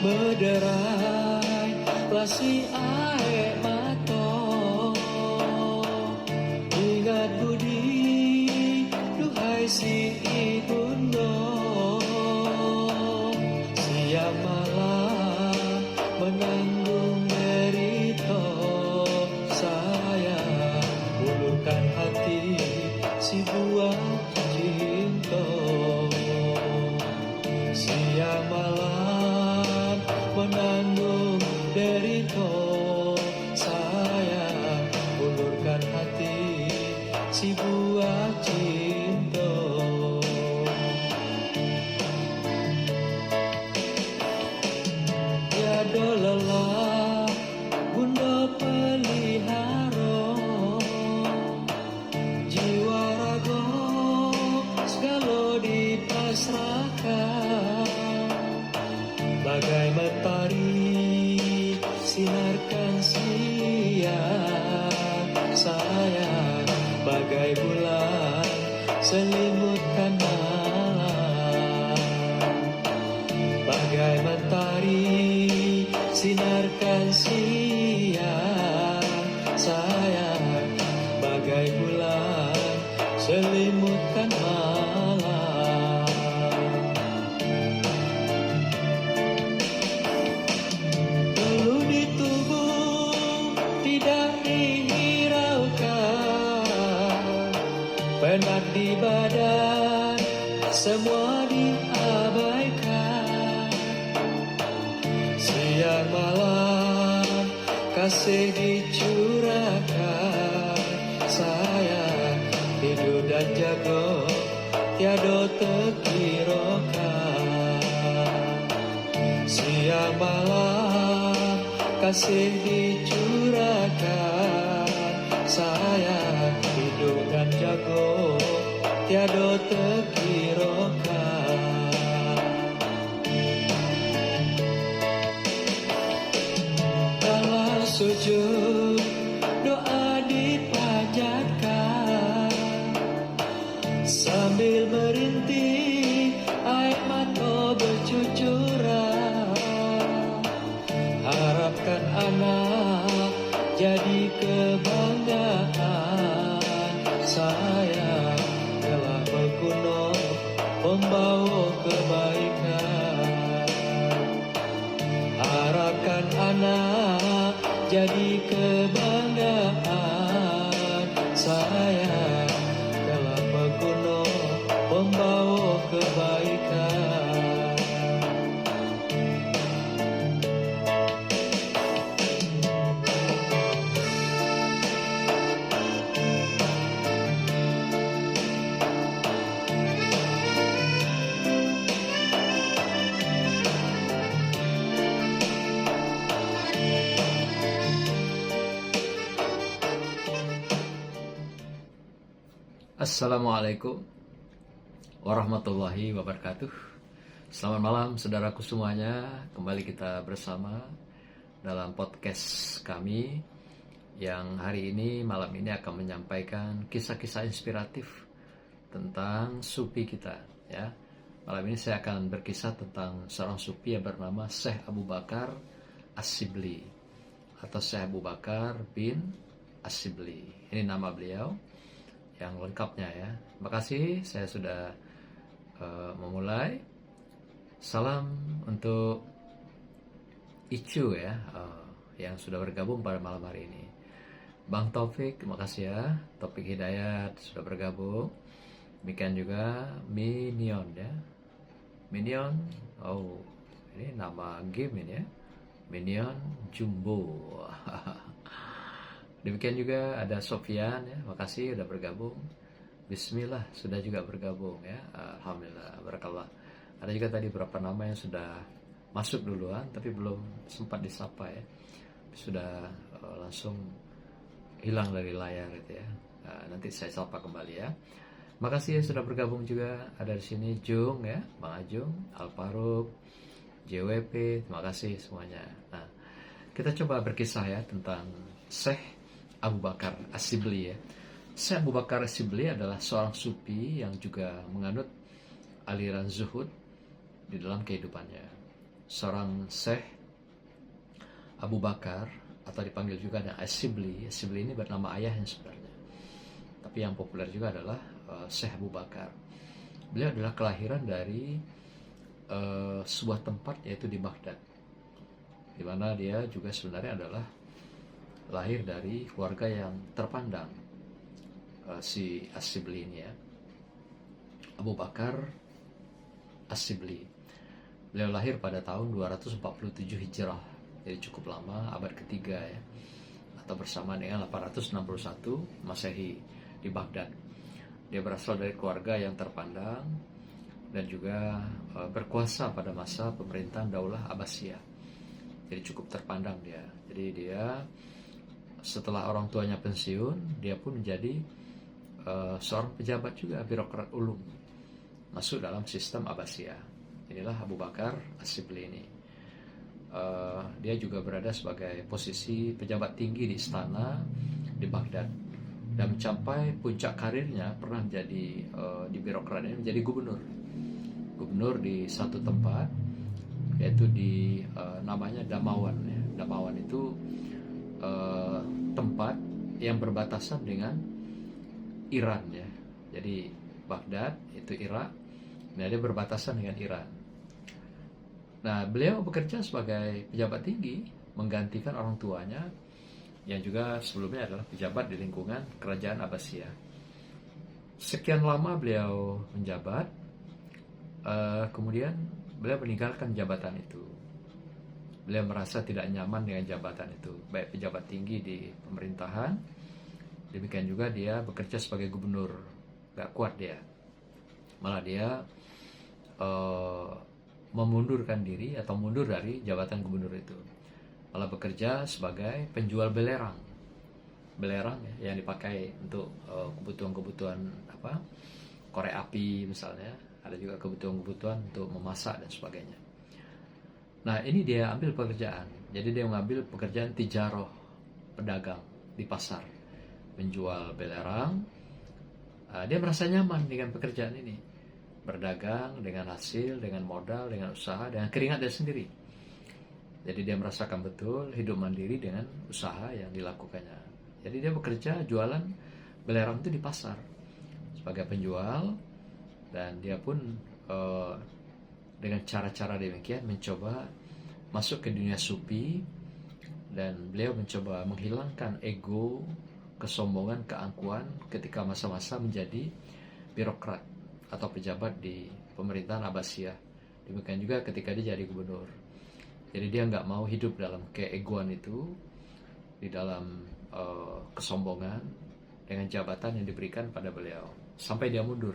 mederai lasi ae mato ingat budi duhai si ibundo siang malam menanggung derita saya ulurkan hati si buah cinta siang malam menanggung derita saya ulurkan hati si buah cinta tiada lelah bunda pelihara jiwa raga segala dipasrahkan bagai mentari sinarkan siang saya bagai bulan selimutkan malam bagai mentari sinarkan siang saya bagai bulan selimutkan malam teluh di tubuh tidak dihiraukan penat di badan semua diabaikan siang malam kasih dicurahkan saya hidup dan jaga tiada terkirakan siang malam kasih dicurahkan saya hidup dan jaga tiada terkirakan dalam sujud doa dipanjatkan sambil merintih air mata bercucuran harapkan anak jadi kebanggaan saya telah berguna membawa kebaikan harapkan anak jadi kebanggaan saya telah berguna membawa kebaikan Assalamualaikum warahmatullahi wabarakatuh. Selamat malam saudaraku semuanya. Kembali kita bersama dalam podcast kami yang hari ini malam ini akan menyampaikan kisah-kisah inspiratif tentang sufi kita ya. Malam ini saya akan berkisah tentang seorang sufi yang bernama Syekh Abu Bakar As-Shibli atau Syekh Abu Bakar bin As-Shibli. Ini nama beliau yang lengkapnya ya. Terima kasih saya sudah memulai. Salam untuk Icu ya yang sudah bergabung pada malam hari ini. Bang Taufik, terima kasih ya. Taufik Hidayat sudah bergabung. Demikian juga Minion ya. Minion, oh ini nama game ini ya. Minion Jumbo. Demikian juga ada Sofian ya, makasih sudah bergabung. Bismillah sudah juga bergabung ya. Alhamdulillah, barakallah. Ada juga tadi beberapa nama yang sudah masuk duluan tapi belum sempat disapa ya. Sudah langsung hilang dari layar gitu ya. Nanti saya sapa kembali ya. Makasih ya sudah bergabung juga. Ada di sini Jung ya, Bang Ajung, Alparuk, JWP, terima kasih semuanya. Nah, kita coba berkisah ya tentang Syekh Abu Bakar As-Shibli ya. Syekh Abu Bakar As-Shibli adalah seorang sufi yang juga menganut aliran zuhud di dalam kehidupannya. seorang Syekh Abu Bakar, atau dipanggil juga dengan As-Shibli. As-Shibli ini bernama ayahnya sebenarnya, tapi yang populer juga adalah Syekh Abu Bakar. Beliau adalah kelahiran dari sebuah tempat, yaitu di Baghdad, di mana dia juga sebenarnya adalah lahir dari keluarga yang terpandang. Si As-Shibli ini ya, Abu Bakar As-Shibli. Beliau lahir pada tahun 247 Hijrah, jadi cukup lama, abad ketiga ya, atau bersamaan dengan 861 Masehi di Baghdad. Dia berasal dari keluarga yang terpandang dan juga berkuasa pada masa pemerintahan Daulah Abbasiyah. Jadi cukup terpandang dia. Jadi dia setelah orang tuanya pensiun, dia pun menjadi seorang pejabat juga, birokrat ulung, masuk dalam sistem Abbasiyah. Inilah Abu Bakar As-Shibli ini. Dia juga berada sebagai posisi pejabat tinggi di istana di Baghdad, dan mencapai puncak karirnya pernah menjadi di birokrat ini menjadi gubernur di satu tempat, yaitu di namanya Damawan ya. Damawan itu tempat yang berbatasan dengan Iran ya. Jadi Baghdad itu Irak, nah dia berbatasan dengan Iran. Nah, beliau bekerja sebagai pejabat tinggi, menggantikan orang tuanya yang juga sebelumnya adalah pejabat di lingkungan kerajaan Abbasiyah. Sekian lama beliau menjabat, kemudian beliau meninggalkan jabatan itu. Beliau merasa tidak nyaman dengan jabatan itu, baik pejabat tinggi di pemerintahan, demikian juga dia bekerja sebagai gubernur. Gak kuat dia, malah dia memundurkan diri atau mundur dari jabatan gubernur itu, malah bekerja sebagai penjual belerang ya, yang dipakai untuk kebutuhan-kebutuhan korek api misalnya, ada juga kebutuhan-kebutuhan untuk memasak dan sebagainya. Nah, ini dia ambil pekerjaan, jadi dia mengambil pekerjaan tijaroh, pedagang di pasar, menjual belerang. Dia merasa nyaman dengan pekerjaan ini, berdagang dengan hasil, dengan modal, dengan usaha, dengan keringat dia sendiri. Jadi dia merasakan betul hidup mandiri dengan usaha yang dilakukannya. Jadi dia bekerja jualan belerang itu di pasar sebagai penjual, dan dia pun dengan cara-cara demikian mencoba masuk ke dunia sufi, dan beliau mencoba menghilangkan ego, kesombongan, keangkuhan ketika masa-masa menjadi birokrat atau pejabat di pemerintahan Abbasiyah. Demikian juga ketika dia jadi gubernur. Jadi dia nggak mau hidup dalam keegoan itu, di dalam kesombongan dengan jabatan yang diberikan pada beliau. Sampai dia mundur,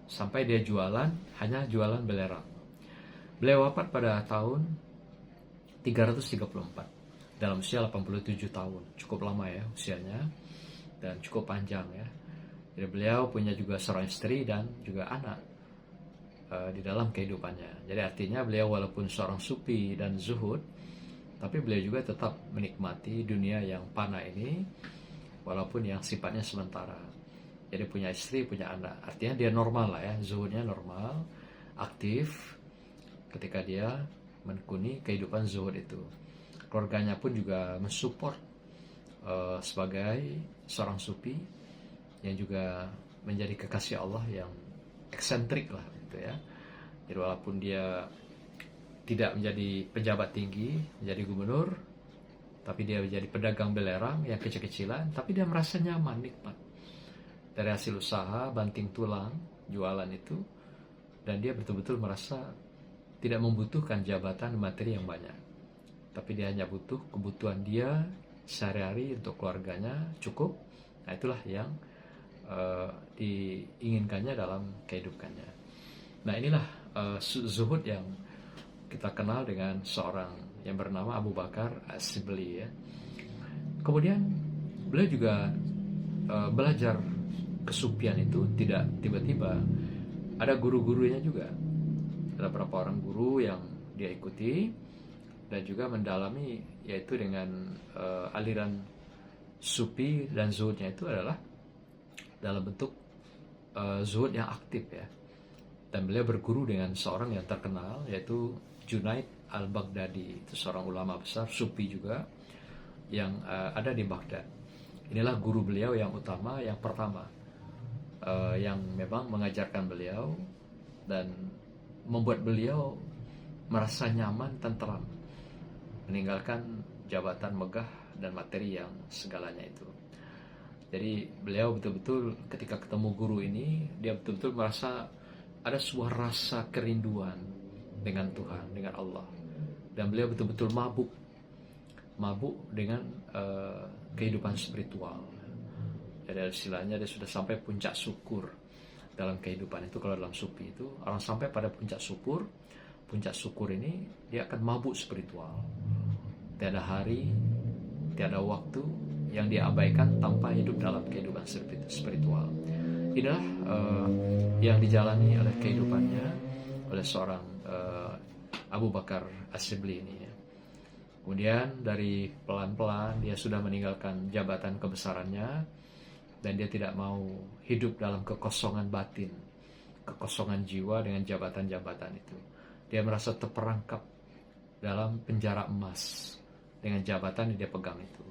sampai dia hanya jualan belerang. Beliau wafat pada tahun 334 dalam usia 87 tahun. Cukup lama ya usianya, dan cukup panjang ya. Jadi beliau punya juga seorang istri dan juga anak di dalam kehidupannya. Jadi artinya beliau walaupun seorang sufi dan zuhud, tapi beliau juga tetap menikmati dunia yang fana ini, walaupun yang sifatnya sementara. Jadi punya istri, punya anak. Artinya dia normal lah ya, zuhudnya normal, aktif ketika dia menekuni kehidupan zuhud itu. Keluarganya pun juga mensupport sebagai seorang sufi yang juga menjadi kekasih Allah yang eksentrik lah gitu ya. Jadi walaupun dia tidak menjadi pejabat tinggi, menjadi gubernur, tapi dia menjadi pedagang belerang yang kecil-kecilan, tapi dia merasa nyaman, nikmat dari hasil usaha, banting tulang, jualan itu, dan dia betul-betul merasa tidak membutuhkan jabatan materi yang banyak, tapi dia hanya butuh kebutuhan dia sehari-hari untuk keluarganya cukup. Nah, itulah yang diinginkannya dalam kehidupannya. Nah, inilah zuhud yang kita kenal dengan seorang yang bernama Abu Bakar As-Shibli ya. Kemudian beliau juga belajar kesufian itu tidak tiba-tiba. Ada guru-gurunya juga. Ada beberapa orang guru yang dia ikuti dan juga mendalami, yaitu dengan aliran sufi, dan zuhudnya itu adalah dalam bentuk zuhud yang aktif ya. Dan beliau berguru dengan seorang yang terkenal, yaitu Junaid al-Baghdadi. Itu seorang ulama besar, sufi juga, yang ada di Baghdad. Inilah guru beliau yang utama, yang pertama, yang memang mengajarkan beliau dan membuat beliau merasa nyaman, tentram, meninggalkan jabatan megah dan materi yang segalanya itu. Jadi beliau betul-betul ketika ketemu guru ini, dia betul-betul merasa ada sebuah rasa kerinduan dengan Tuhan, dengan Allah. Dan beliau betul-betul mabuk dengan kehidupan spiritual. Jadi istilahnya dia sudah sampai puncak syukur dalam kehidupan itu. Kalau dalam sufi itu orang sampai pada puncak syukur ini dia akan mabuk spiritual. Tiada hari, tiada waktu yang dia abaikan tanpa hidup dalam kehidupan spiritual. Inilah yang dijalani oleh kehidupannya oleh seorang Abu Bakar As-Sibli ini. Kemudian dari pelan-pelan dia sudah meninggalkan jabatan kebesarannya, dan dia tidak mau hidup dalam kekosongan batin, kekosongan jiwa dengan jabatan-jabatan itu. Dia merasa terperangkap dalam penjara emas dengan jabatan yang dia pegang itu.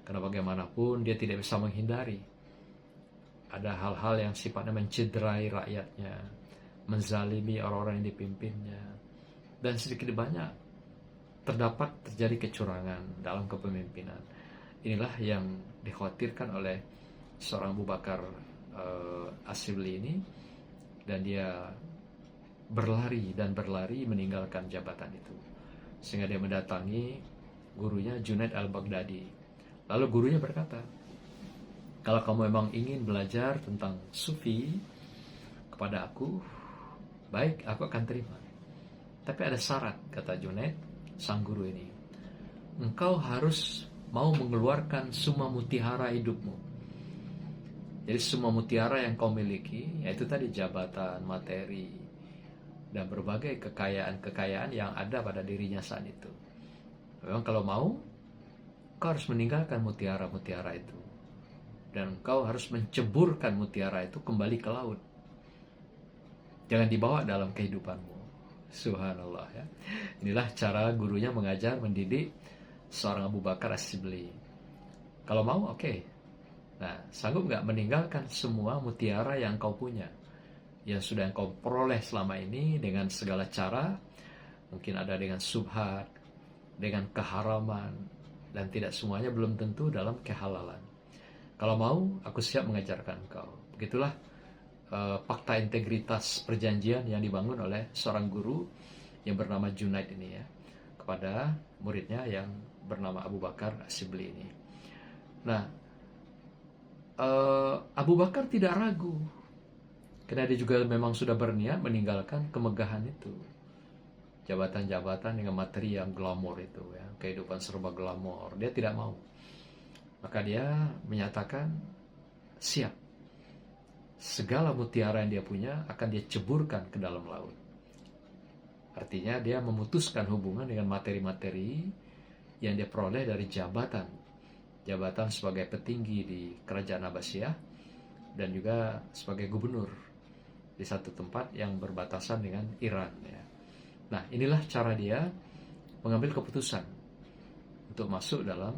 Karena bagaimanapun dia tidak bisa menghindari. Ada hal-hal yang sifatnya mencederai rakyatnya, menzalimi orang-orang yang dipimpinnya, dan sedikit banyak terjadi kecurangan dalam kepemimpinan. Inilah yang dikhawatirkan oleh seorang Abu Bakar As-Sibli ini, dan dia berlari meninggalkan jabatan itu, sehingga dia mendatangi gurunya Junaid al-Baghdadi. Lalu gurunya berkata, kalau kamu memang ingin belajar tentang sufi kepada aku, baik, aku akan terima. Tapi ada syarat, kata Junaid, sang guru ini. Engkau harus mau mengeluarkan semua mutiara hidupmu. Jadi semua mutiara yang kau miliki, yaitu tadi jabatan, materi, dan berbagai kekayaan yang ada pada dirinya saat itu. Memang kalau mau, kau harus meninggalkan mutiara-mutiara itu. Dan kau harus menceburkan mutiara itu kembali ke laut. Jangan dibawa dalam kehidupanmu. Subhanallah ya. Inilah cara gurunya mengajar, mendidik seorang Abu Bakar As-Sibli. Kalau mau, oke. Nah, sanggup nggak meninggalkan semua mutiara yang kau punya, yang sudah kau peroleh selama ini dengan segala cara, mungkin ada dengan subhat, dengan keharaman, dan tidak semuanya belum tentu dalam kehalalan. Kalau mau, aku siap mengajarkan kau. Begitulah fakta integritas perjanjian yang dibangun oleh seorang guru yang bernama Junaid ini ya, kepada muridnya yang bernama Abu Bakar As-Sibli ini. Nah, Abu Bakar tidak ragu, karena dia juga memang sudah berniat meninggalkan kemegahan itu, jabatan-jabatan dengan materi yang glamor itu ya, kehidupan serba glamor. Dia tidak mau. Maka dia menyatakan siap. Segala mutiara yang dia punya akan dia ceburkan ke dalam laut. Artinya dia memutuskan hubungan dengan materi-materi yang dia peroleh dari jabatan sebagai petinggi di kerajaan Abbasiyah, dan juga sebagai gubernur di satu tempat yang berbatasan dengan Iran ya. Nah, inilah cara dia mengambil keputusan untuk masuk dalam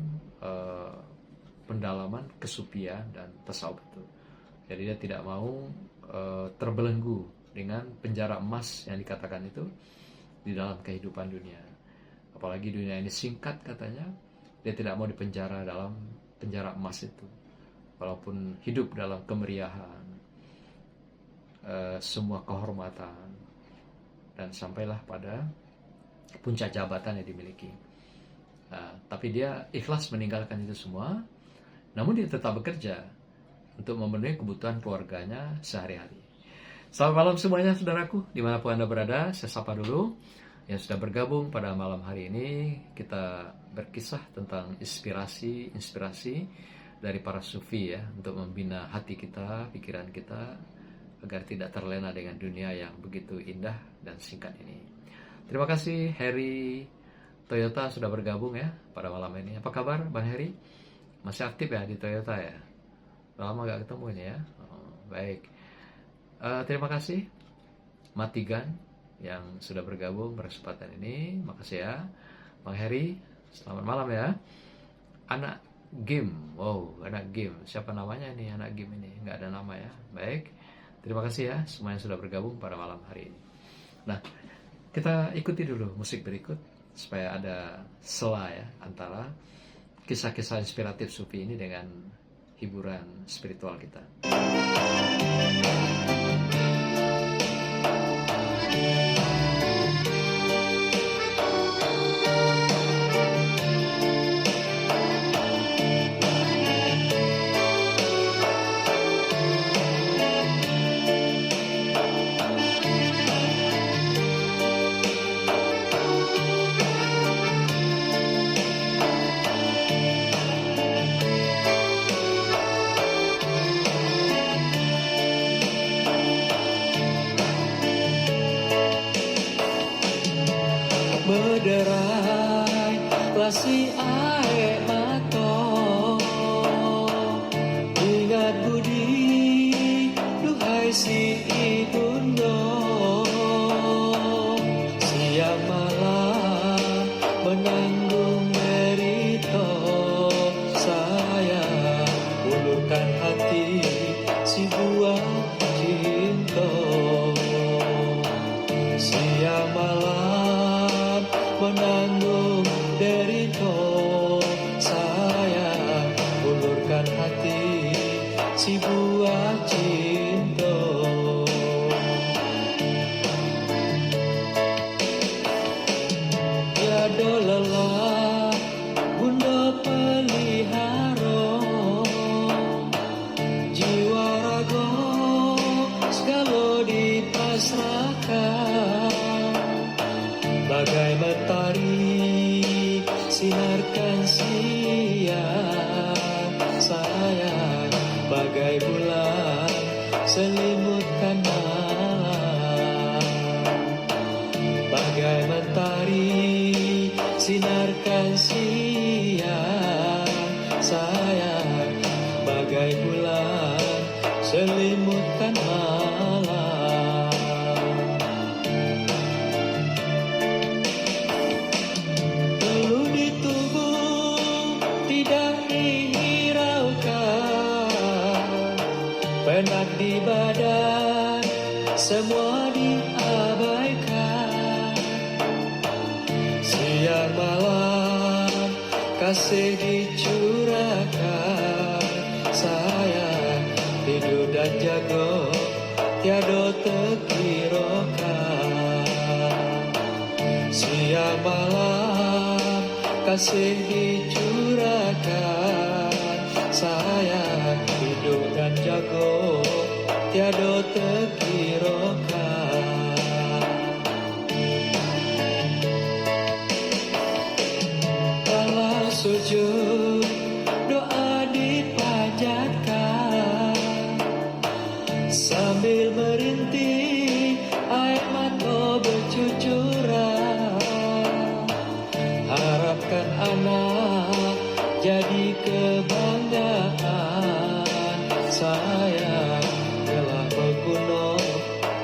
pendalaman kesufian dan tasawuf itu. Jadi dia tidak mau terbelenggu dengan penjara emas yang dikatakan itu di dalam kehidupan dunia. Apalagi dunia ini singkat katanya, dia tidak mau dipenjara dalam penjara emas itu. Walaupun hidup dalam kemeriahan, semua kehormatan, dan sampailah pada puncak jabatan yang dimiliki. Tapi dia ikhlas meninggalkan itu semua, namun dia tetap bekerja untuk memenuhi kebutuhan keluarganya sehari-hari. Selamat malam semuanya saudaraku, dimanapun Anda berada. Saya sapa dulu yang sudah bergabung pada malam hari ini. Kita berkisah tentang inspirasi dari para sufi ya, untuk membina hati kita, pikiran kita, agar tidak terlena dengan dunia yang begitu indah dan singkat ini. Terima kasih Harry Toyota sudah bergabung ya pada malam ini. Apa kabar Bang Harry? Masih aktif ya di Toyota ya? Lama gak ketemu ini ya. Baik. Terima kasih Matigan yang sudah bergabung berkesempatan ini. Makasih ya. Bang Heri, selamat malam ya. Anak game, wow, anak game. Siapa namanya nih anak game ini? Nggak ada nama ya. Baik, terima kasih ya semua yang sudah bergabung pada malam hari ini. Nah, kita ikuti dulu musik berikut supaya ada sela ya antara kisah-kisah inspiratif Sufi ini dengan hiburan spiritual kita. Berderai lasi ae mato ingat budi duhai si ibundo siang malam menanggung derito saya ulurkan hati si buah cinta siang malam menanggung derito saya ulurkan hati si buah cinta tiada lelah bunda pelihara jiwa raga segala dipasrahkan bagai mentari sinarkan siang saya bagai bulan selimutkan malam bagai mentari sinarkan siang saya bagai bulan selimutkan malam teluh di tubuh tidak dihiraukan penat di badan semua diabaikan siang malam kasih dicurahkan saya tidur dan jaga tiada terkirakan siang malam kasih dicurahkan saya hidup dan jaga tiada terkirakan kalau sujud doa dipanjatkan sambil merintih air mata bercucuran harapkan anak jadi kebanggaan saya telah berguna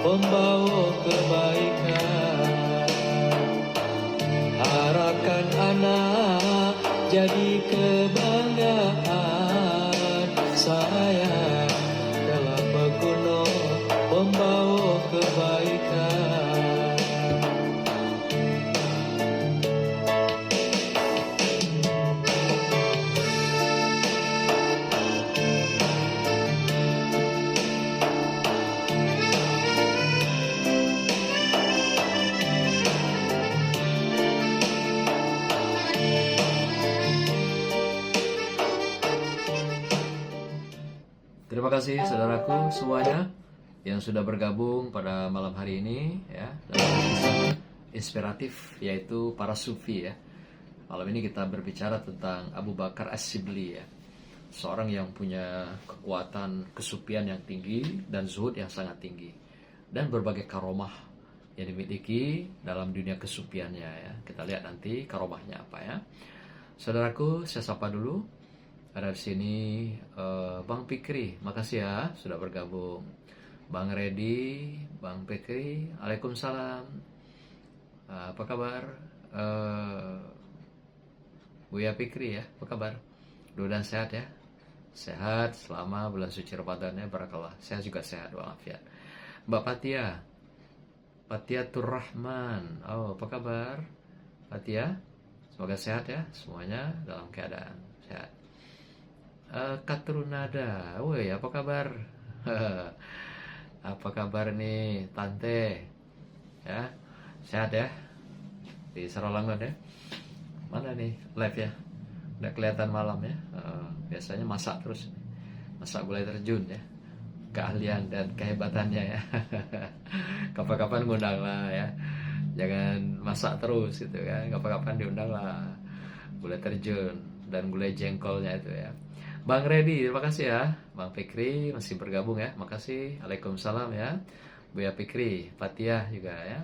membawa kebaikan harapkan anak jadi kebanggaan saya telah berguna membawa kebaikan Terima kasih saudaraku semuanya yang sudah bergabung pada malam hari ini ya dalam kisah inspiratif yaitu para sufi ya. Malam ini kita berbicara tentang Abu Bakar As-Sibli ya. Seorang yang punya kekuatan kesufian yang tinggi dan zuhud yang sangat tinggi dan berbagai karomah yang dimiliki dalam dunia kesufiannya ya. Kita lihat nanti karomahnya apa ya. Saudaraku, saya sapa dulu. Ada di sini Bang Fikri, makasih ya sudah bergabung. Bang Redi, Bang Fikri, Waalaikumsalam. Apa kabar? Buya Fikri ya, apa kabar? Mudah-mudahan sehat ya. Sehat selama bulan suci Ramadan ya, barakallah. Saya juga sehat walafiat. Mbak Fatia Turrahman. Oh, apa kabar? Fatia, semoga sehat ya, semuanya dalam keadaan sehat. Katrunada, woi apa kabar? Apa kabar nih Tante? Ya, sehat ya? Di Sarolangun ya? Mana nih live ya? Udah kelihatan malam ya? Biasanya masak terus, masak gulai terjun ya, keahlian dan kehebatannya ya. Kapan-kapan ngundang lah ya, jangan masak terus gitu kan, kapan-kapan diundang lah gulai terjun dan gulai jengkolnya itu ya. Bang Redi, terima kasih ya. Bang Fikri masih bergabung ya, makasih. Waalaikumsalam ya. Buya Fikri, Fatia juga ya.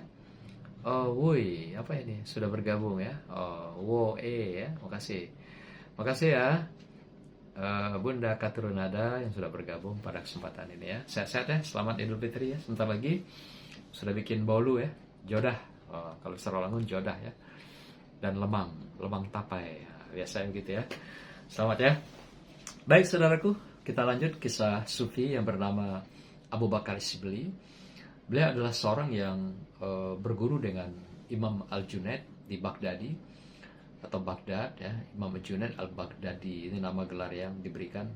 Oh, woi, apa ini? Sudah bergabung ya. Oh, ya, makasih. Makasih ya. Bunda Katrunada yang sudah bergabung pada kesempatan ini ya. Sehat-sehat ya, selamat Idul Fitri ya. Sebentar lagi sudah bikin bolu ya, jodah. Kalau Sarolangun jodah ya. Dan lemang tapai. Biasanya begitu ya. Selamat ya. Baik saudaraku, kita lanjut kisah Sufi yang bernama Abu Bakar Shibli. Beliau adalah seorang yang berguru dengan Imam Al-Junaid di Baghdadi atau Baghdad ya. Imam Al-Junaid Al-Baghdadi ini nama gelar yang diberikan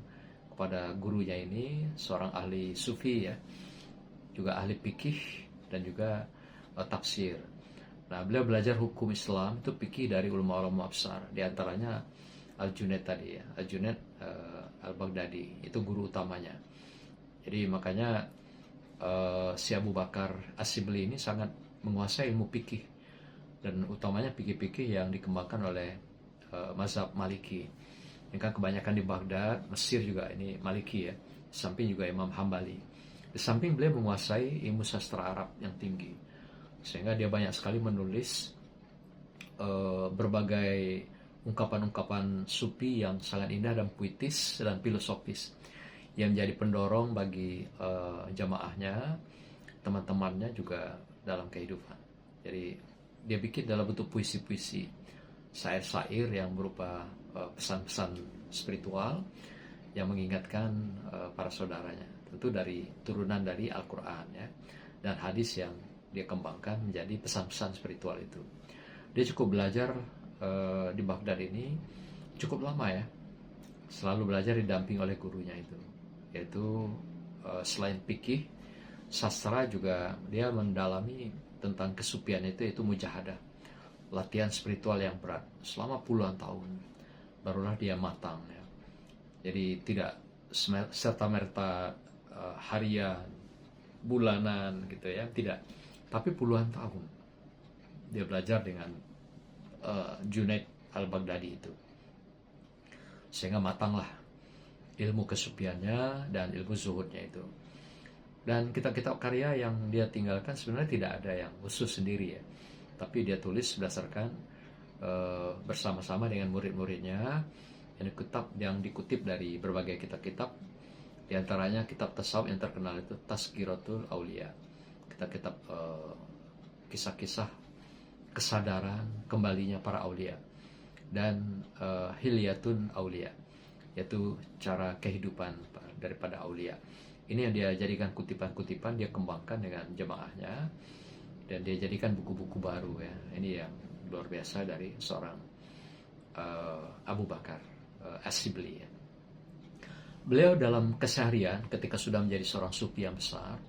kepada gurunya ini, seorang ahli Sufi ya, juga ahli fikih dan juga tafsir. Nah, beliau belajar hukum Islam itu fikih dari ulama-ulama besar, di antaranya Al-Junaid tadi ya, Al-Junaid Al-Baghdadi itu guru utamanya. Jadi makanya si Abu Bakar As-Shibli ini sangat menguasai ilmu fikih, dan utamanya fikih-fikih yang dikembangkan oleh mazhab Maliki. Ini kan kebanyakan di Baghdad, Mesir juga ini Maliki ya. Di samping juga Imam Hambali. Di samping beliau menguasai ilmu sastra Arab yang tinggi, sehingga dia banyak sekali menulis berbagai ungkapan-ungkapan sufi yang sangat indah dan puitis dan filosofis, yang menjadi pendorong bagi jamaahnya, teman-temannya juga dalam kehidupan. Jadi dia bikin dalam bentuk puisi-puisi, syair-syair yang berupa pesan-pesan spiritual yang mengingatkan para saudaranya, tentu dari turunan dari Al-Quran ya, dan hadis yang dia kembangkan menjadi pesan-pesan spiritual itu. Dia cukup belajar di Baghdad ini cukup lama ya, selalu belajar didamping oleh gurunya itu, yaitu selain fikih, sastra juga dia mendalami tentang kesufian itu, yaitu mujahadah, latihan spiritual yang berat selama puluhan tahun, barulah dia matang ya. Jadi tidak serta-merta harian, bulanan gitu ya, tidak, tapi puluhan tahun dia belajar dengan Junaid Al-Baghdadi itu, sehingga matanglah ilmu kesufiannya dan ilmu zuhudnya itu. Dan kitab-kitab karya yang dia tinggalkan sebenarnya tidak ada yang khusus sendiri ya, tapi dia tulis berdasarkan bersama-sama dengan murid-muridnya, yang dikutip dari berbagai kitab-kitab. Di antaranya kitab tasawuf yang terkenal itu Tazkiratul Aulia, kitab-kitab kisah-kisah kesadaran kembalinya para aulia, dan Hilyatun Aulia, yaitu cara kehidupan daripada aulia. Ini yang dia jadikan kutipan-kutipan, dia kembangkan dengan jemaahnya, dan dia jadikan buku-buku baru ya. Ini yang luar biasa dari seorang Abu Bakar As-Shibli ya. Beliau dalam keseharian ketika sudah menjadi seorang sufi yang besar,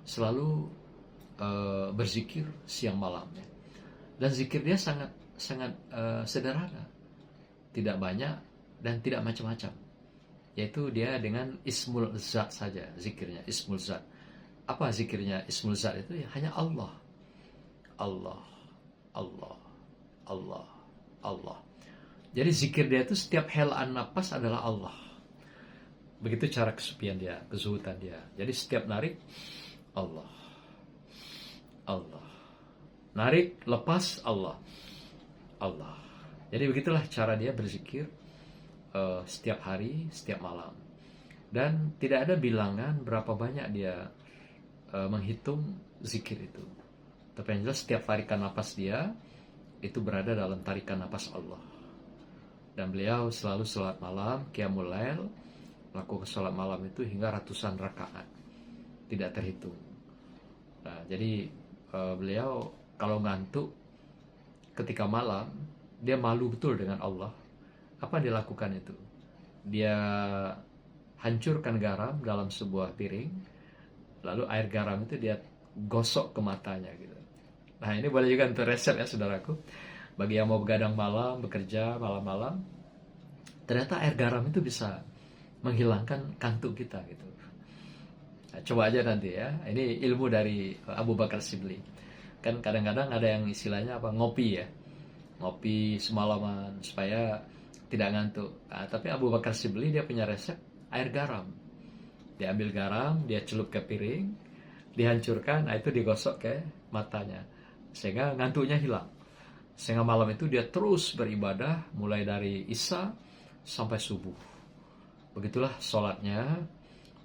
selalu berzikir siang malam ya. Dan zikir dia sangat sederhana, tidak banyak dan tidak macam-macam, yaitu dia dengan Ismul Zat saja zikirnya. Ismul Zat, apa zikirnya Ismul Zat itu ya, hanya Allah, Allah, Allah, Allah, Allah. Jadi zikir dia itu setiap helaan napas adalah Allah. Begitu cara kesupian dia, kezuhudan dia. Jadi setiap narik Allah, Allah, narik, lepas, Allah, Allah. Jadi begitulah cara dia berzikir setiap hari, setiap malam. Dan tidak ada bilangan berapa banyak dia menghitung zikir itu. Tapi yang jelas setiap tarikan napas dia itu berada dalam tarikan napas Allah. Dan beliau selalu sholat malam, qiyamul lail, melakukan sholat malam itu hingga ratusan rakaat, tidak terhitung. Nah, jadi beliau kalau ngantuk ketika malam, dia malu betul dengan Allah. Apa dia lakukan itu? Dia hancurkan garam dalam sebuah piring, lalu air garam itu dia gosok ke matanya gitu. Nah, ini boleh juga untuk resep ya saudaraku. Bagi yang mau begadang malam, bekerja malam-malam, ternyata air garam itu bisa menghilangkan kantuk kita gitu. Nah, coba aja nanti ya. Ini ilmu dari Abu Bakar Shibli. Kan kadang-kadang ada yang istilahnya apa, ngopi ya. Ngopi semalaman supaya tidak ngantuk. Nah, tapi Abu Bakar Shibli dia punya resep air garam. Dia ambil garam, dia celup ke piring, dihancurkan, nah itu digosok ke matanya. Sehingga ngantuknya hilang. Sehingga malam itu dia terus beribadah mulai dari Isya sampai subuh. Begitulah sholatnya,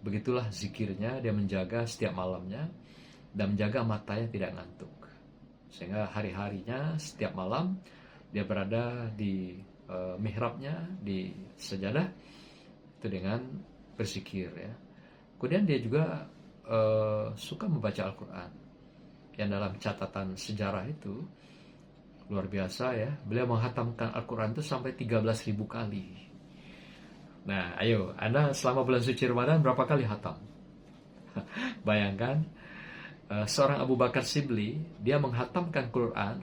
begitulah zikirnya, dia menjaga setiap malamnya dan menjaga matanya tidak ngantuk. Sehingga hari-harinya setiap malam dia berada di mihrabnya, di sajadah itu dengan berzikir ya. Kemudian dia juga suka membaca Al-Quran. Yang dalam catatan sejarah itu luar biasa ya. Beliau menghatamkan Al-Quran itu sampai 13.000 kali. Nah, ayo, Anda selama bulan suci Ramadan berapa kali hatam? Bayangkan, seorang Abu Bakar Shibli, dia menghatamkan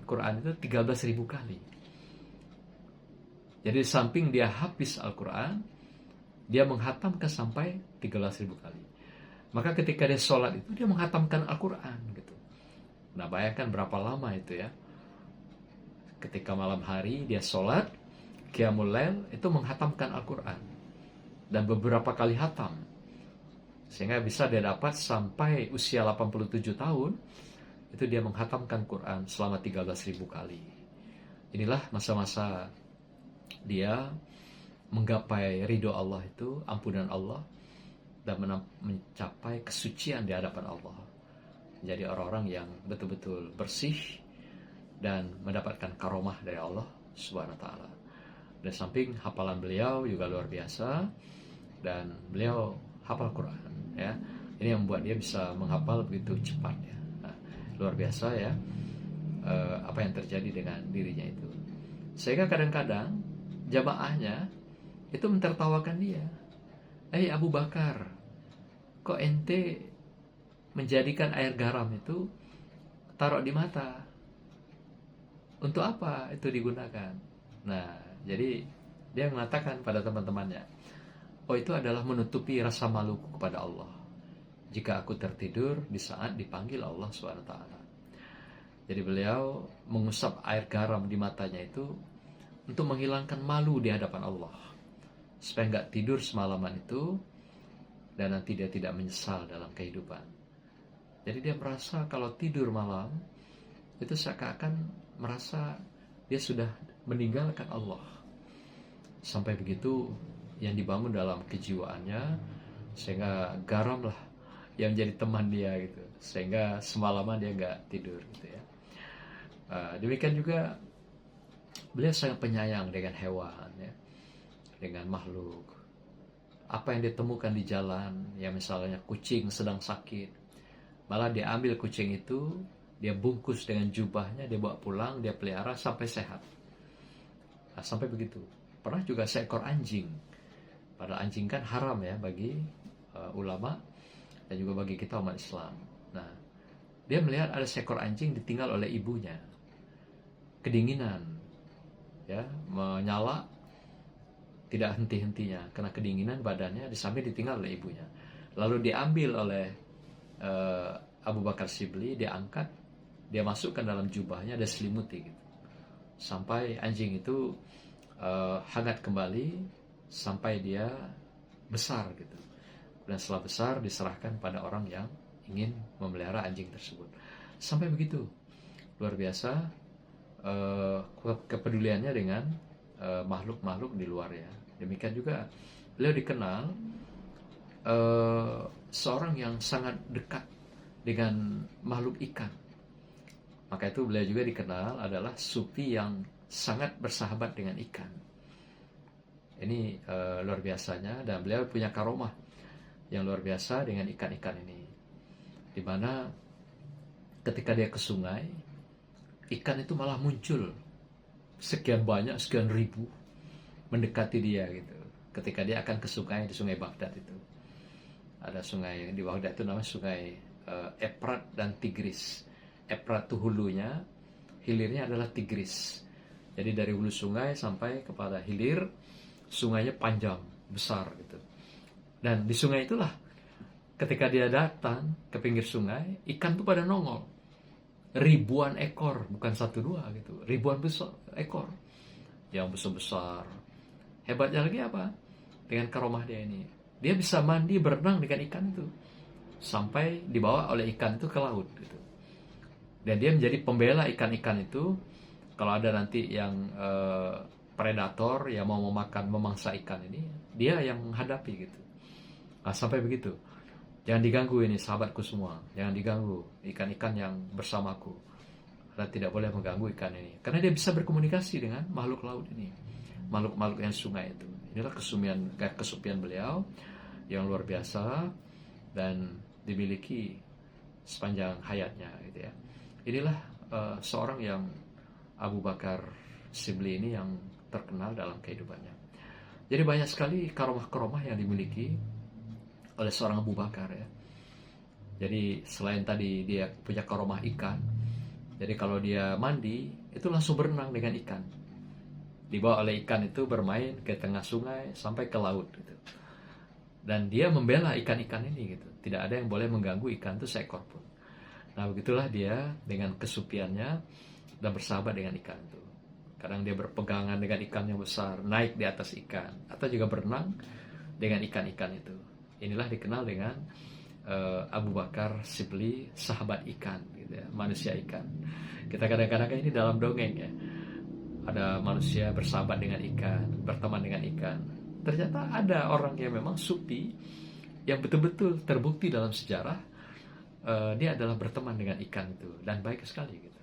Quran itu 13.000 kali. Jadi samping dia habis Al-Quran, dia menghatamkan sampai 13.000 kali. Maka ketika dia sholat itu, dia menghatamkan Al-Quran gitu. Nah, bayangkan berapa lama itu ya. Ketika malam hari dia sholat, qiyamul lail, itu menghatamkan Al-Quran. Dan beberapa kali hatam. Sehingga bisa dia dapat sampai usia 87 tahun, itu dia menghatamkan Quran selama 13.000 kali. Inilah masa-masa dia menggapai ridho Allah itu, ampunan Allah, dan mencapai kesucian di hadapan Allah. Jadi orang-orang yang betul-betul bersih dan mendapatkan karomah dari Allah Subhanahu wa taala. Dan samping hafalan beliau juga luar biasa, dan beliau hafal Quran ya. Ini yang membuat dia bisa menghafal begitu cepat ya. Nah, luar biasa ya apa yang terjadi dengan dirinya itu. Sehingga kadang-kadang jamaahnya itu mentertawakan dia. Abu Bakar, kok ente menjadikan air garam itu taruh di mata? Untuk apa itu digunakan? Nah, jadi dia mengatakan pada teman-temannya, oh itu adalah menutupi rasa maluku kepada Allah jika aku tertidur di saat dipanggil Allah SWT. Jadi beliau mengusap air garam di matanya itu untuk menghilangkan malu di hadapan Allah, supaya nggak tidur semalaman itu dan nanti dia tidak menyesal dalam kehidupan. Jadi dia merasa kalau tidur malam itu seakan-akan merasa dia sudah meninggalkan Allah. Sampai begitu yang dibangun dalam kejiwaannya, sehingga garamlah yang jadi teman dia gitu. Sehingga semalaman dia nggak tidur gitu ya. Demikian juga beliau sangat penyayang dengan hewan ya, dengan makhluk. Apa yang ditemukan di jalan, ya misalnya kucing sedang sakit, malah dia ambil kucing itu, dia bungkus dengan jubahnya, dia bawa pulang, dia pelihara sampai sehat. Nah, sampai begitu. Pernah juga seekor anjing. Padahal anjing kan haram ya bagi ulama dan juga bagi kita umat Islam. Nah, dia melihat ada seekor anjing ditinggal oleh ibunya. Kedinginan, ya, menyala, tidak henti-hentinya karena kedinginan badannya, di samping ditinggal oleh ibunya. Lalu diambil oleh Abu Bakar Shibli, dia angkat, dia masukkan dalam jubahnya, dia selimuti gitu. Sampai anjing itu hangat kembali, sampai dia besar gitu. Dan setelah besar diserahkan pada orang yang ingin memelihara anjing tersebut. Sampai begitu luar biasa kepeduliannya dengan makhluk-makhluk di luar ya. Demikian juga beliau dikenal seorang yang sangat dekat dengan makhluk ikan. Maka itu beliau juga dikenal adalah sufi yang sangat bersahabat dengan ikan. Ini luar biasanya, dan beliau punya karomah yang luar biasa dengan ikan-ikan ini. Dimana ketika dia ke sungai, ikan itu malah muncul sekian banyak, sekian ribu mendekati dia gitu. Ketika dia akan ke sungai, di sungai Baghdad itu. Ada sungai di Baghdad itu namanya sungai Efrat dan Tigris. Efrat itu hulunya, hilirnya adalah Tigris. Jadi dari hulu sungai sampai kepada hilir, sungainya panjang, besar gitu. Dan di sungai itulah ketika dia datang ke pinggir sungai, ikan tuh pada nongol. Ribuan ekor, bukan satu dua gitu. Ribuan besar ekor yang besar-besar. Hebatnya lagi apa? Dengan karomah dia ini, dia bisa mandi berenang dengan ikan itu sampai dibawa oleh ikan itu ke laut gitu. Dan dia menjadi pembela ikan-ikan itu. Kalau ada nanti yang predator yang mau memakan, memangsa ikan ini, dia yang menghadapi gitu. Nah, sampai begitu. Jangan diganggu ini sahabatku semua. Jangan diganggu ikan-ikan yang bersamaku. Anda tidak boleh mengganggu ikan ini. Karena dia bisa berkomunikasi dengan makhluk laut ini. Makhluk-makhluk yang sungai itu. Inilah kesupian beliau yang luar biasa dan dimiliki sepanjang hayatnya gitu ya. Inilah seorang yang Abu Bakar Shibli ini yang terkenal dalam kehidupannya. Jadi banyak sekali karomah-karomah yang dimiliki oleh seorang Abu Bakar ya. Jadi selain tadi dia punya karomah ikan, jadi kalau dia mandi itu langsung berenang dengan ikan. Dibawa oleh ikan itu bermain ke tengah sungai sampai ke laut gitu. Dan dia membela ikan-ikan ini gitu. Tidak ada yang boleh mengganggu ikan itu seekor pun. Nah begitulah dia dengan kesupiannya dan bersahabat dengan ikan itu. Kadang dia berpegangan dengan ikan yang besar, naik di atas ikan, atau juga berenang dengan ikan-ikan itu. Inilah dikenal dengan Abu Bakar Shibli, sahabat ikan gitu ya, manusia ikan. Kita kadang-kadang ini dalam dongeng ya, ada manusia bersahabat dengan ikan, berteman dengan ikan. Ternyata ada orang yang memang sufi yang betul-betul terbukti dalam sejarah dia adalah berteman dengan ikan itu dan baik sekali gitu.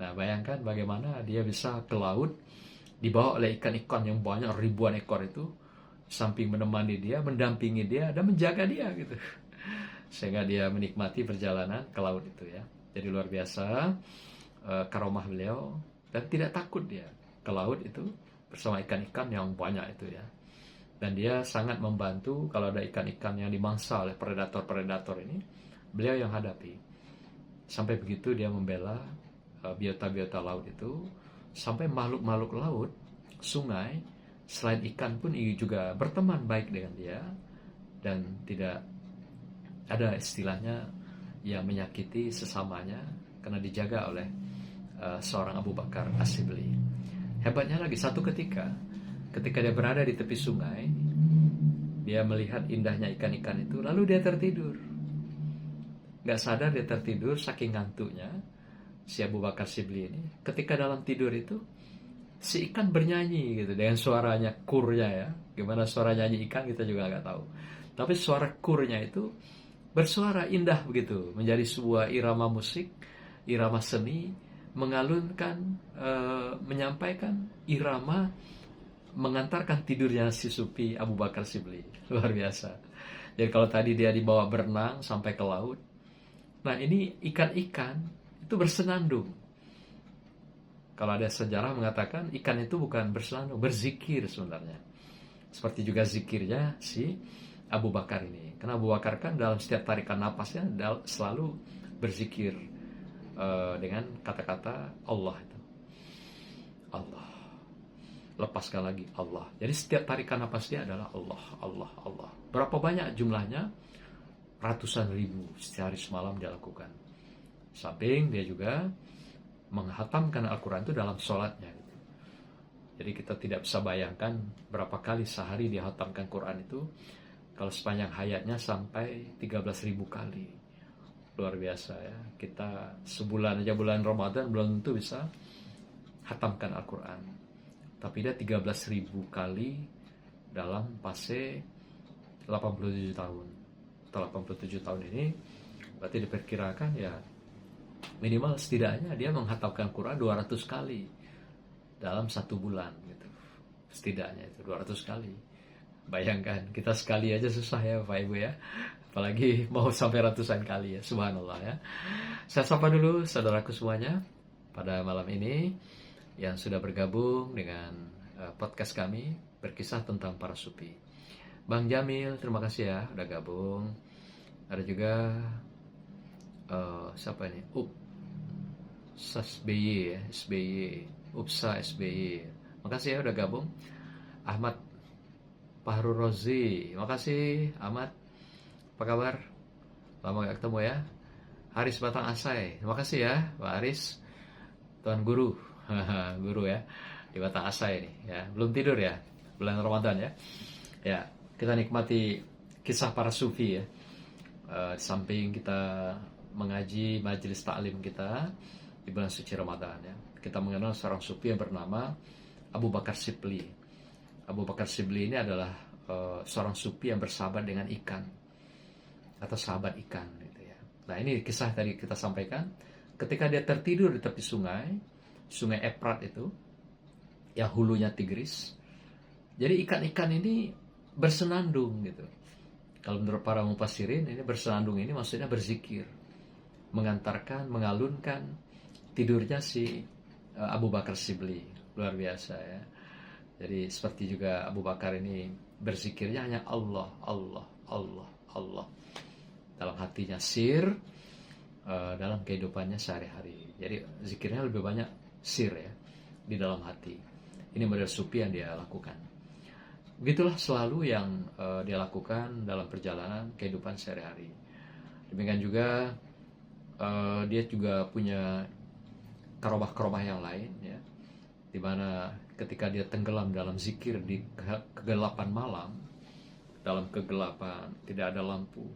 Nah bayangkan bagaimana dia bisa ke laut dibawa oleh ikan-ikan yang banyak, ribuan ekor itu, samping menemani dia, mendampingi dia dan menjaga dia gitu, sehingga dia menikmati perjalanan ke laut itu ya. Jadi luar biasa karomah beliau, dan tidak takut dia ke laut itu bersama ikan-ikan yang banyak itu ya. Dan dia sangat membantu kalau ada ikan-ikan yang dimangsa oleh predator-predator ini, beliau yang hadapi. Sampai begitu dia membela biota-biota laut itu, sampai makhluk-makhluk laut, sungai, selain ikan pun juga berteman baik dengan dia, dan tidak ada istilahnya yang menyakiti sesamanya karena dijaga oleh seorang Abu Bakar As-Shibli. Hebatnya lagi, satu ketika dia berada di tepi sungai, dia melihat indahnya ikan-ikan itu, lalu dia tertidur. Gak sadar dia tertidur saking ngantuknya si Abu Bakar Shibli ini. Ketika dalam tidur itu, si ikan bernyanyi gitu dengan suaranya, kurnya ya. Gimana suara nyanyi ikan kita juga nggak tahu. Tapi suara kurnya itu bersuara indah begitu, menjadi sebuah irama musik, irama seni, mengalunkan, menyampaikan irama, mengantarkan tidurnya si sufi Abu Bakar Shibli. Luar biasa. Jadi kalau tadi dia dibawa berenang sampai ke laut, nah ini ikan-ikan itu bersenandung. Kalau ada sejarah mengatakan ikan itu bukan bersenandung, berzikir sebenarnya. Seperti juga zikirnya si Abu Bakar ini. Karena Abu Bakar kan dalam setiap tarikan napasnya selalu berzikir dengan kata-kata Allah itu. Allah. Lepaskan lagi Allah. Jadi setiap tarikan napas dia adalah Allah, Allah, Allah. Berapa banyak jumlahnya? Ratusan ribu sehari semalam dia lakukan. Samping dia juga menghatamkan Al-Quran itu dalam sholatnya. Jadi kita tidak bisa bayangkan berapa kali sehari dia hatamkan Quran itu. Kalau sepanjang hayatnya sampai 13.000 kali. Luar biasa ya. Kita sebulan aja, bulan Ramadan belum tentu bisa hatamkan Al-Quran. Tapi dia 13.000 kali dalam fase 87 tahun. Atau 87 tahun ini Berarti diperkirakan ya minimal setidaknya dia menghatamkan Quran 200 kali dalam 1 bulan gitu. Setidaknya itu 200 kali. Bayangkan, kita sekali aja susah ya Bapak Ibu ya. Apalagi mau sampai ratusan kali ya, subhanallah ya. Saya sapa dulu saudaraku semuanya pada malam ini yang sudah bergabung dengan podcast kami berkisah tentang para sufi. Bang Jamil, terima kasih ya udah gabung. Ada juga siapa ini? SBY ya, SBY, Upsa SBY. Makasih ya udah gabung. Ahmad Fahru Rozi, makasih Ahmad. Apa kabar? Lama gak ketemu ya. Haris Batang Asai, terima kasih ya Pak Haris. Tuan Guru, guru ya di Batang Asai ini ya. Belum tidur ya, bulan Ramadan ya. Ya, kita nikmati kisah para sufi ya. Di samping kita mengaji majelis taklim kita di bulan suci Ramadan ya. Kita mengenal seorang sufi yang bernama Abu Bakar Shibli. Abu Bakar Shibli ini adalah seorang sufi yang bersahabat dengan ikan atau sahabat ikan gitu ya. Nah, ini kisah tadi kita sampaikan ketika dia tertidur di tepi sungai Efrat itu yang hulunya Tigris. Jadi ikan-ikan ini bersenandung gitu. Kalau menurut para mufassirin ini bersenandung ini maksudnya berzikir, mengantarkan, mengalunkan tidurnya si Abu Bakar Shibli. Luar biasa ya. Jadi seperti juga Abu Bakar ini berzikirnya hanya Allah, Allah, Allah, Allah. Dalam hatinya sir, dalam kehidupannya sehari-hari. Jadi zikirnya lebih banyak sir ya, di dalam hati. Ini model sufi yang dia lakukan. Begitulah selalu yang dia lakukan dalam perjalanan kehidupan sehari-hari. Demikian juga dia juga punya karomah-karomah yang lain ya, di mana ketika dia tenggelam dalam zikir di kegelapan malam, dalam kegelapan tidak ada lampu,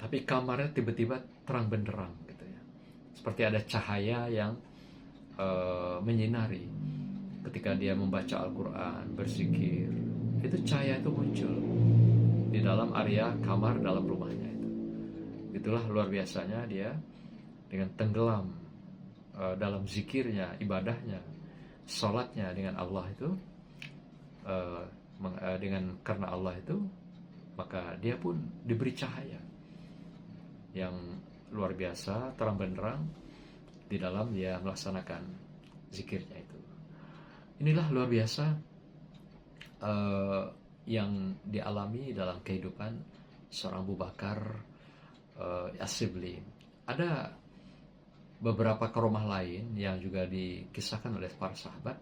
tapi kamarnya tiba-tiba terang benderang gitu ya, seperti ada cahaya yang menyinari. Ketika dia membaca Al-Quran, berzikir, itu cahaya itu muncul di dalam area kamar dalam rumahnya itu. Itulah luar biasanya dia dengan tenggelam dalam zikirnya, ibadahnya, sholatnya dengan Allah itu, karena Allah itu, maka dia pun diberi cahaya yang luar biasa, terang benderang di dalam dia melaksanakan zikirnya itu. Inilah luar biasa yang dialami dalam kehidupan seorang Abu Bakar As-Shibli. Ada beberapa karomah lain yang juga dikisahkan oleh para sahabat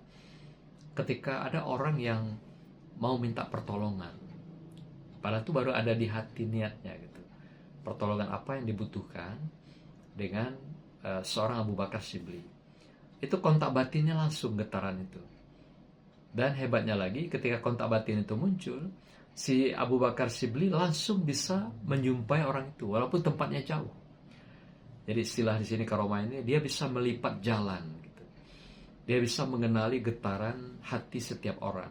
ketika ada orang yang mau minta pertolongan, padahal itu baru ada di hati niatnya gitu. Pertolongan apa yang dibutuhkan dengan seorang Abu Bakar Shibli. Itu kontak batinnya langsung getaran itu. Dan hebatnya lagi ketika kontak batin itu muncul, si Abu Bakar Shibli langsung bisa menjumpai orang itu walaupun tempatnya jauh. Jadi istilah di sini karomah ini, dia bisa melipat jalan gitu. Dia bisa mengenali getaran hati setiap orang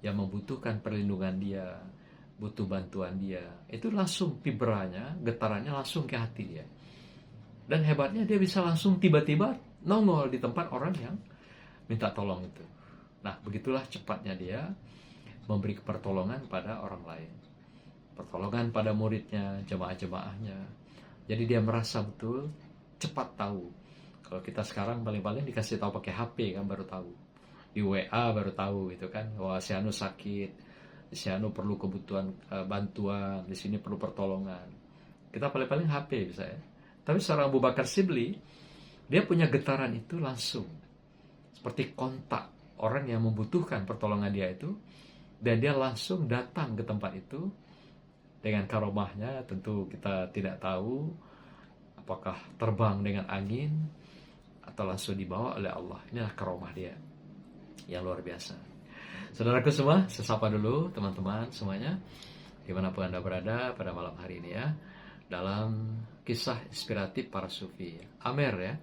yang membutuhkan perlindungan dia, butuh bantuan dia. Itu langsung vibranya, getarannya langsung ke hati dia. Dan hebatnya dia bisa langsung tiba-tiba nongol di tempat orang yang minta tolong itu. Nah, begitulah cepatnya dia memberi pertolongan pada orang lain. Pertolongan pada muridnya, jemaah-jemaahnya. Jadi dia merasa betul, cepat tahu. Kalau kita sekarang paling-paling dikasih tahu pakai HP kan baru tahu. Di WA baru tahu gitu kan, wah si anu sakit, si anu perlu kebutuhan bantuan, di sini perlu pertolongan. Kita paling-paling HP bisa ya. Tapi seorang Abu Bakar Shibli, dia punya getaran itu langsung. Seperti kontak orang yang membutuhkan pertolongan dia itu, dan dia langsung datang ke tempat itu. Dengan karomahnya tentu kita tidak tahu apakah terbang dengan angin atau langsung dibawa oleh Allah. Inilah karomah dia yang luar biasa. Saudaraku semua, saya sapa dulu teman-teman semuanya dimanapun Anda berada pada malam hari ini ya, dalam kisah inspiratif para sufi. Amer ya,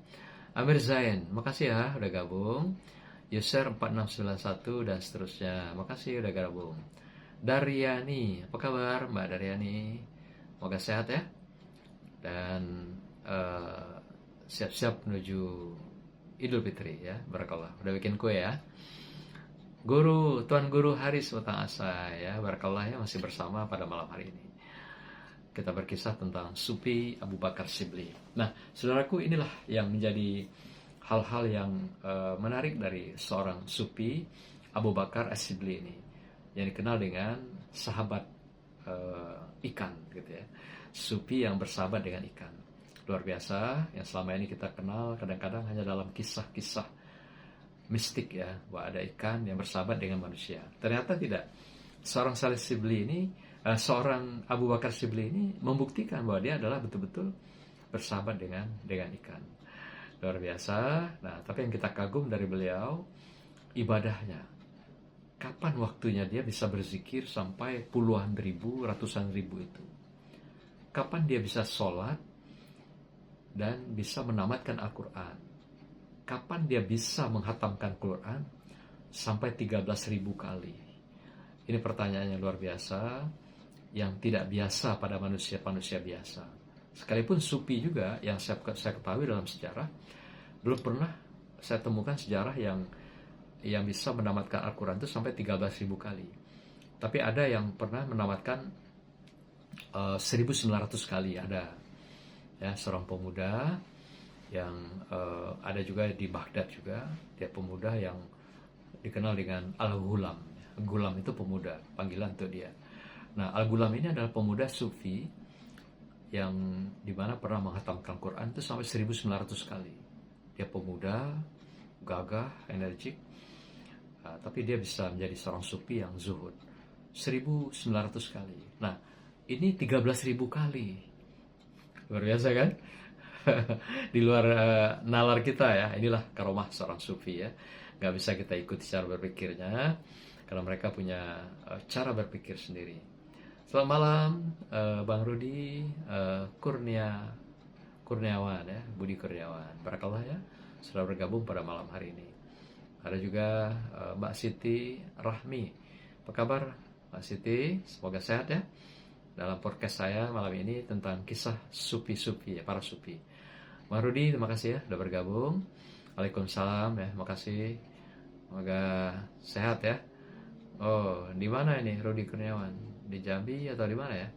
Amir Zain, makasih ya udah gabung. User 4691 dan seterusnya, makasih udah gabung. Daryani, apa kabar Mbak Daryani? Semoga sehat ya. dan siap-siap menuju Idul Fitri ya. Barakallah. Udah bikin kue ya. Tuan Guru Haris Batang Asai ya, barakallah ya, masih bersama pada malam hari ini. Kita berkisah tentang Sufi Abu Bakar Shibli. Nah, saudaraku, inilah yang menjadi hal-hal yang menarik dari seorang Sufi Abu Bakar Shibli ini, yang dikenal dengan sahabat ikan gitu ya. Sufi yang bersahabat dengan ikan. Luar biasa, yang selama ini kita kenal kadang-kadang hanya dalam kisah-kisah mistik ya, bahwa ada ikan yang bersahabat dengan manusia. Ternyata tidak. Seorang Salih Shibli ini, seorang Abu Bakar Shibli ini membuktikan bahwa dia adalah betul-betul bersahabat dengan ikan. Luar biasa. Nah, tapi yang kita kagum dari beliau, ibadahnya. Kapan waktunya dia bisa berzikir sampai puluhan ribu, ratusan ribu itu? Kapan dia bisa sholat dan bisa menamatkan Al-Quran? Kapan dia bisa menghatamkan Quran sampai 13.000 kali? Ini pertanyaan yang luar biasa, yang tidak biasa pada manusia-manusia biasa. Sekalipun Sufi juga yang saya ketahui dalam sejarah, belum pernah saya temukan sejarah yang bisa menamatkan Al-Quran itu sampai 13.000 kali. Tapi ada yang pernah menamatkan 1.900 kali, ada ya, seorang pemuda yang ada juga di Baghdad juga, dia pemuda yang dikenal dengan Al-Ghulam. Ghulam itu pemuda, panggilan untuk dia. Nah, Al-Ghulam ini adalah pemuda Sufi yang dimana pernah menghatamkan Quran itu sampai 1.900 kali. Dia pemuda, gagah, energik, tapi dia bisa menjadi seorang Sufi yang zuhud. 1.900 kali. Nah, ini 13.000 kali. Luar biasa kan? Di luar nalar kita ya. Inilah karomah seorang Sufi ya. Gak bisa kita ikuti cara berpikirnya, karena mereka punya cara berpikir sendiri. Selamat malam Bang Rudi Kurniawan ya, Budi Kurniawan. Barakallah ya, sudah bergabung pada malam hari ini. Ada juga Mbak Siti Rahmi. Apa kabar Mbak Siti? Semoga sehat ya. Dalam podcast saya malam ini tentang kisah Sufi-Sufi ya, para Sufi. Bang Rudi, terima kasih ya sudah bergabung. Waalaikumsalam ya, terima kasih. Semoga sehat ya. Oh, di mana ini Rudi Kurniawan? Di Jambi atau di mana ya?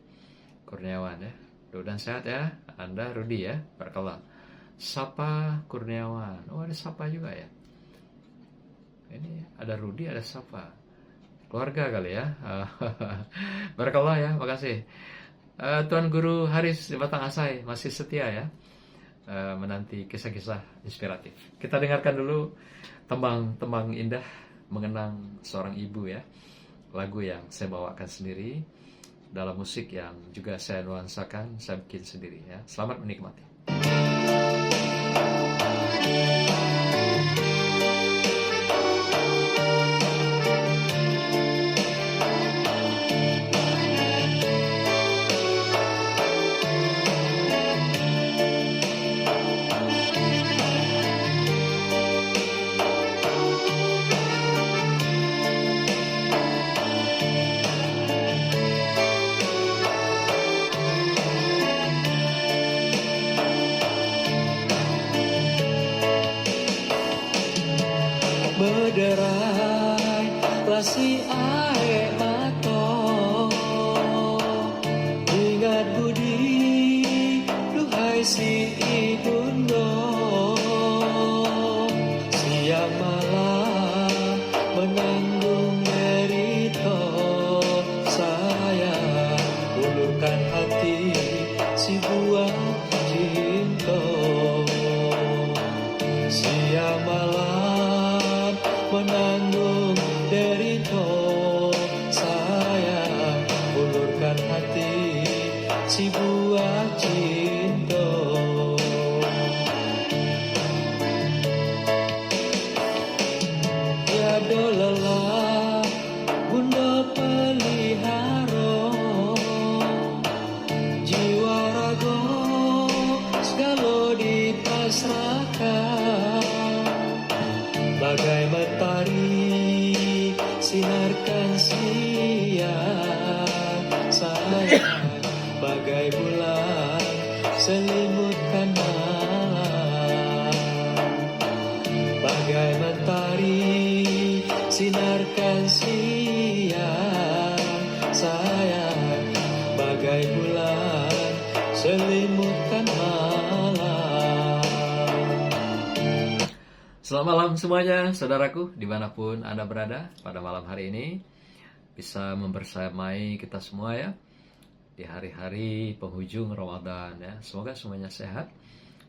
Kurniawan ya. Mudah-mudahan sehat ya. Anda Rudi ya. Barakallah. Sapa Kurniawan. Oh, ada Sapa juga ya. Ini ada Rudi, ada Sapa. Keluarga kali ya. Barakallah ya, makasih. Tuan Guru Haris di Batang Asai masih setia ya, menanti kisah-kisah inspiratif. Kita dengarkan dulu tembang-tembang indah mengenang seorang ibu ya. Lagu yang saya bawakan sendiri dalam musik yang juga saya nuansakan, saya bikin sendiri ya. Selamat menikmati. Berderai si ae mato, ingat budi duhai si ibundo. Siang malam menanggung derita saya, ulurkan hati si buah cinta. Siang malam menanggung derita saya, ulurkan hati si buah cinta. Tiada lelah bunda pelihara, jiwa raga segala dipasrahkan. Bagai mentari sinarkan siang saya, bagai bulan bagai mentari sinarkan siang, sayang bagai bulan selimutkan malam. Selamat malam semuanya, saudaraku, dimanapun Anda berada pada malam hari ini. Bisa membersamai kita semua ya, di hari-hari penghujung Ramadan ya. Semoga semuanya sehat,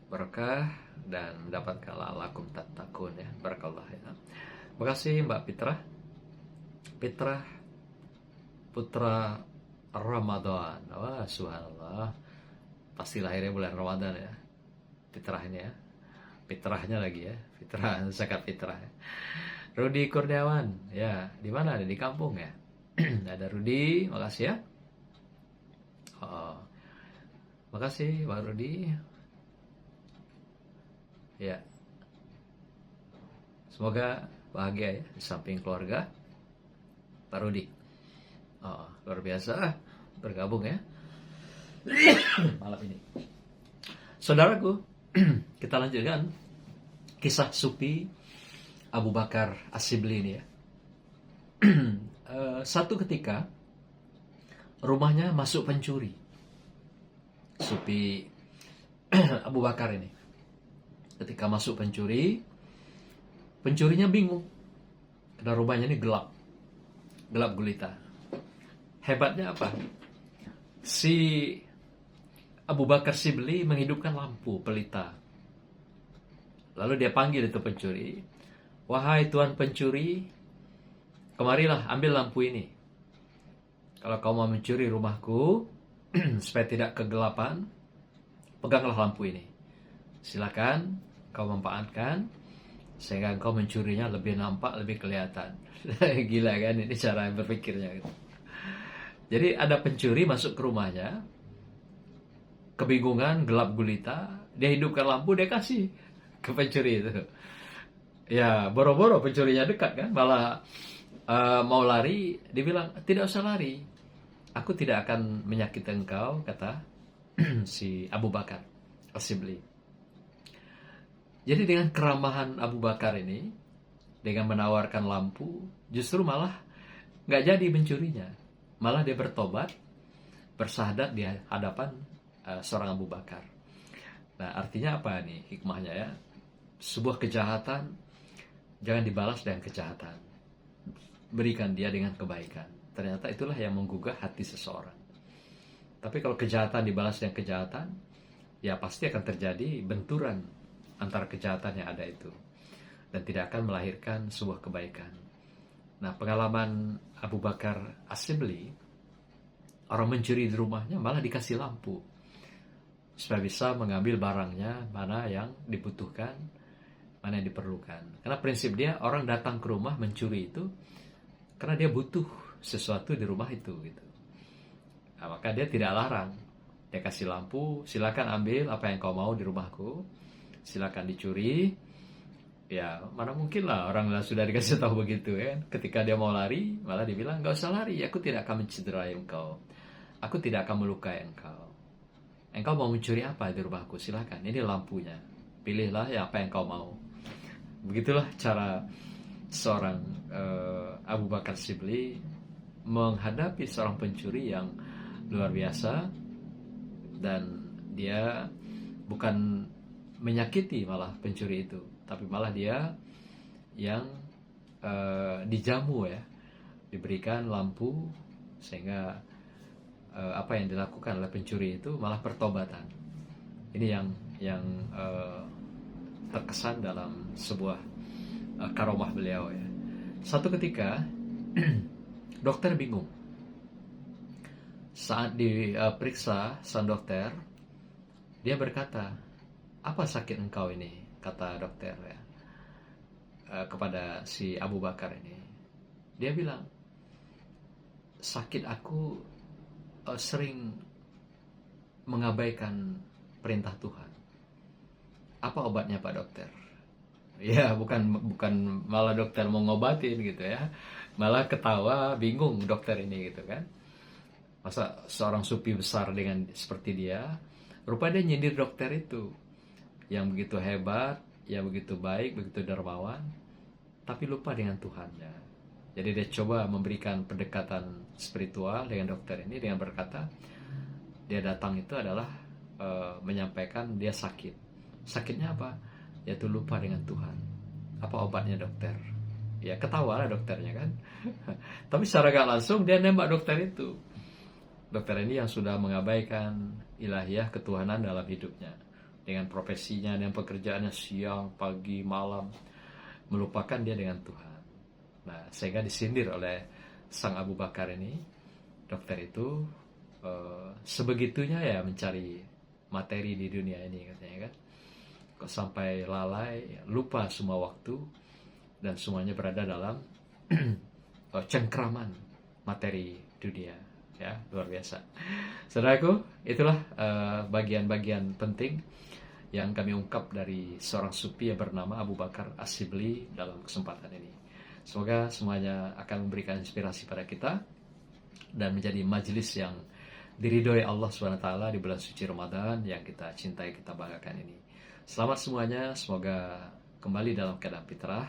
berkah, dan mendapatkan la'allakum tattaqun ya. Barakallah ya. Terima kasih Mbak Fitrah Putra Ramadan. Wah, subhanallah. Pasti lahirnya bulan Ramadan ya. Fitrah ini ya. Fitrahnya lagi ya. Fitrah, zakat fitrah ya. Rudi Kurniawan ya, di mana? Ada di kampung ya. Ada Rudi, makasih ya. Oh, makasih Pak Rudi. Ya, semoga bahagia ya di samping keluarga Pak Rudi. Oh, luar biasa bergabung ya malam ini. Saudaraku, kita lanjutkan kisah Supi Abu Bakar As-Sibli ini ya. Satu ketika rumahnya masuk pencuri. Supi Abu Bakar ini. Ketika masuk pencuri, pencurinya bingung. Karena rumahnya ini gelap gulita. Hebatnya apa? Si Abu Bakar Sibli menghidupkan lampu pelita. Lalu dia panggil itu pencuri. Wahai tuan pencuri, kemarilah ambil lampu ini. Kalau kau mau mencuri rumahku, supaya tidak kegelapan, peganglah lampu ini. Silakan kau manfaatkan sehingga kau mencurinya lebih nampak, lebih kelihatan. Gila kan ini cara berpikirnya gitu. Jadi ada pencuri masuk ke rumahnya, kebingungan, gelap gulita, dia hidupkan lampu, dia kasih ke pencuri itu. Ya, boro-boro pencurinya dekat kan, malah mau lari, dia bilang, tidak usah lari, aku tidak akan menyakiti engkau, kata si Abu Bakar As-Sibli. Jadi dengan keramahan Abu Bakar ini, dengan menawarkan lampu, justru malah nggak jadi mencurinya. Malah dia bertobat, bersahadat di hadapan seorang Abu Bakar. Nah, artinya apa nih hikmahnya ya? Sebuah kejahatan jangan dibalas dengan kejahatan. Berikan dia dengan kebaikan. Ternyata itulah yang menggugah hati seseorang. Tapi kalau kejahatan dibalas dengan kejahatan, ya pasti akan terjadi benturan antara kejahatan yang ada itu. Dan tidak akan melahirkan sebuah kebaikan. Nah, pengalaman Abu Bakar As-Sibli, orang mencuri di rumahnya malah dikasih lampu. Supaya bisa mengambil barangnya, mana yang dibutuhkan, mana yang diperlukan. Karena prinsip dia, orang datang ke rumah mencuri itu karena dia butuh sesuatu di rumah itu gitu. Nah, maka dia tidak larang. Dia kasih lampu, silakan ambil apa yang kau mau di rumahku, silakan dicuri. Ya, mana mungkin lah orang sudah dikasih tahu begitu kan. Ketika dia mau lari, malah dia bilang, gak usah lari, aku tidak akan mencederai engkau, aku tidak akan melukai engkau. Engkau mau mencuri apa di rumahku, silakan, ini lampunya, pilihlah ya apa yang kau mau. Begitulah cara seorang Abu Bakar Sibli menghadapi seorang pencuri yang luar biasa. Dan dia bukan menyakiti malah pencuri itu, tapi malah dia yang dijamu ya, diberikan lampu sehingga apa yang dilakukan oleh pencuri itu malah pertobatan. Ini yang terkesan dalam sebuah karomah beliau ya. Satu ketika dokter bingung. Saat diperiksa sang dokter, dia berkata, apa sakit engkau ini? Kata dokter ya, kepada si Abu Bakar ini. Dia bilang, sakit aku sering mengabaikan perintah Tuhan. Apa obatnya Pak Dokter? Ya, bukan malah dokter mau ngobatin gitu ya. Malah ketawa, bingung dokter ini gitu kan. Masa seorang supi besar dengan seperti dia, rupanya dia nyindir dokter itu yang begitu hebat, yang begitu baik, begitu dermawan, tapi lupa dengan Tuhannya. Jadi dia coba memberikan pendekatan spiritual dengan dokter ini dengan berkata, dia datang itu adalah menyampaikan dia sakit. Sakitnya apa? Yaitu lupa dengan Tuhan. Apa obatnya dokter? Ya ketawa lah dokternya kan. Tapi secara gak langsung dia nembak dokter itu. Dokter ini yang sudah mengabaikan ilahiyah ketuhanan dalam hidupnya. Dengan profesinya, dengan pekerjaannya siang, pagi, malam. Melupakan dia dengan Tuhan. Nah, sehingga disindir oleh sang Abu Bakar ini. Dokter itu sebegitunya ya mencari materi di dunia ini katanya kan. Kok sampai lalai, lupa semua waktu. Dan semuanya berada dalam cengkraman materi dunia. Ya, luar biasa. Saudaraku, itulah bagian-bagian penting yang kami ungkap dari seorang sufi yang bernama Abu Bakar As-Shibli dalam kesempatan ini. Semoga semuanya akan memberikan inspirasi pada kita dan menjadi majelis yang diridhoi Allah SWT di bulan suci Ramadan yang kita cintai, kita banggakan ini. Selamat semuanya, semoga kembali dalam keadaan fitrah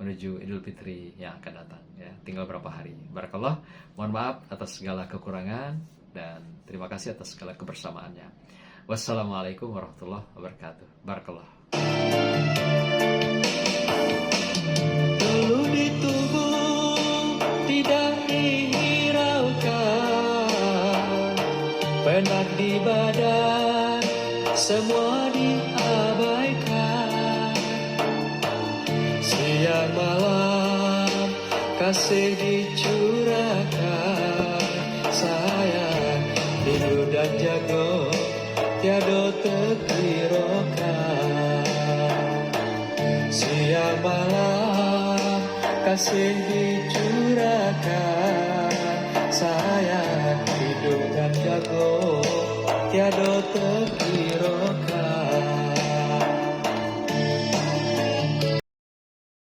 menuju Idul Fitri yang akan datang ya. Tinggal berapa hari. Barakallah. Mohon maaf atas segala kekurangan dan terima kasih atas segala kebersamaannya. Wassalamualaikum warahmatullahi wabarakatuh. Barakallah. Dulu di tubuh tidak dihiraukan, penat di badan semua diabaikan. Siang malam kasih dicurahkan, sayang tidur dan jago tiada terkirakan. Siang malam kasih dicurahkan, sayang hidup dan jago